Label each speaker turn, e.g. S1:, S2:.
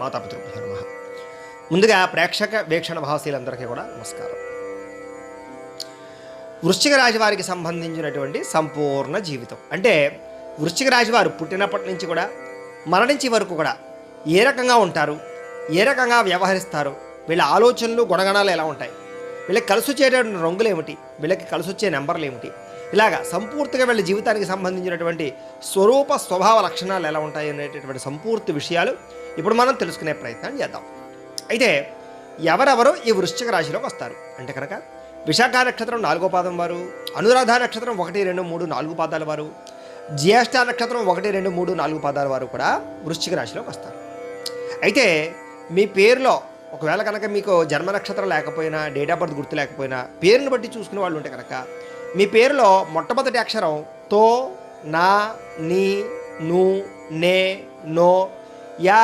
S1: మాతాపితృభ్యో నమః. ముందుగా ప్రేక్షక వీక్షణ భావశీలందరికీ కూడా నమస్కారం. వృశ్చిక రాశి వారికి సంబంధించినటువంటి సంపూర్ణ జీవితం అంటే వృశ్చిక రాశి వారు పుట్టినప్పటి నుంచి కూడా మరణించే వరకు కూడా ఏ రకంగా ఉంటారు, ఏ రకంగా వ్యవహరిస్తారు, వీళ్ళ ఆలోచనలు గుణగణాలు ఎలా ఉంటాయి, వీళ్ళకి కలిసి వచ్చేటువంటి రంగులు ఏమిటి, వీళ్ళకి కలిసి వచ్చే నెంబర్లు ఏమిటి, ఇలాగా సంపూర్తిగా వీళ్ళ జీవితానికి సంబంధించినటువంటి స్వరూప స్వభావ లక్షణాలు ఎలా ఉంటాయి అనేటటువంటి సంపూర్తి విషయాలు ఇప్పుడు మనం తెలుసుకునే ప్రయత్నం చేద్దాం. అయితే ఎవరెవరు ఈ వృశ్చిక రాశిలోకి వస్తారు అంటే కనుక విశాఖ నక్షత్రం 4వ పాదం వారు, అనురాధ నక్షత్రం 1, 2, 3, 4 పాదాల వారు, జ్యేష్ఠ నక్షత్రం 1, 2, 3, 4 పాదాల వారు కూడా వృశ్చిక రాశిలోకి వస్తారు. అయితే మీ పేరులో ఒకవేళ కనుక మీకు జన్మ నక్షత్రం లేకపోయినా, డేట్ ఆఫ్ బర్త్ గుర్తు లేకపోయినా, పేరుని బట్టి చూసుకునే వాళ్ళు ఉంటే కనుక మీ పేరులో మొట్టమొదటి అక్షరం తో, నా, నీ, ను, నే, నో, యా,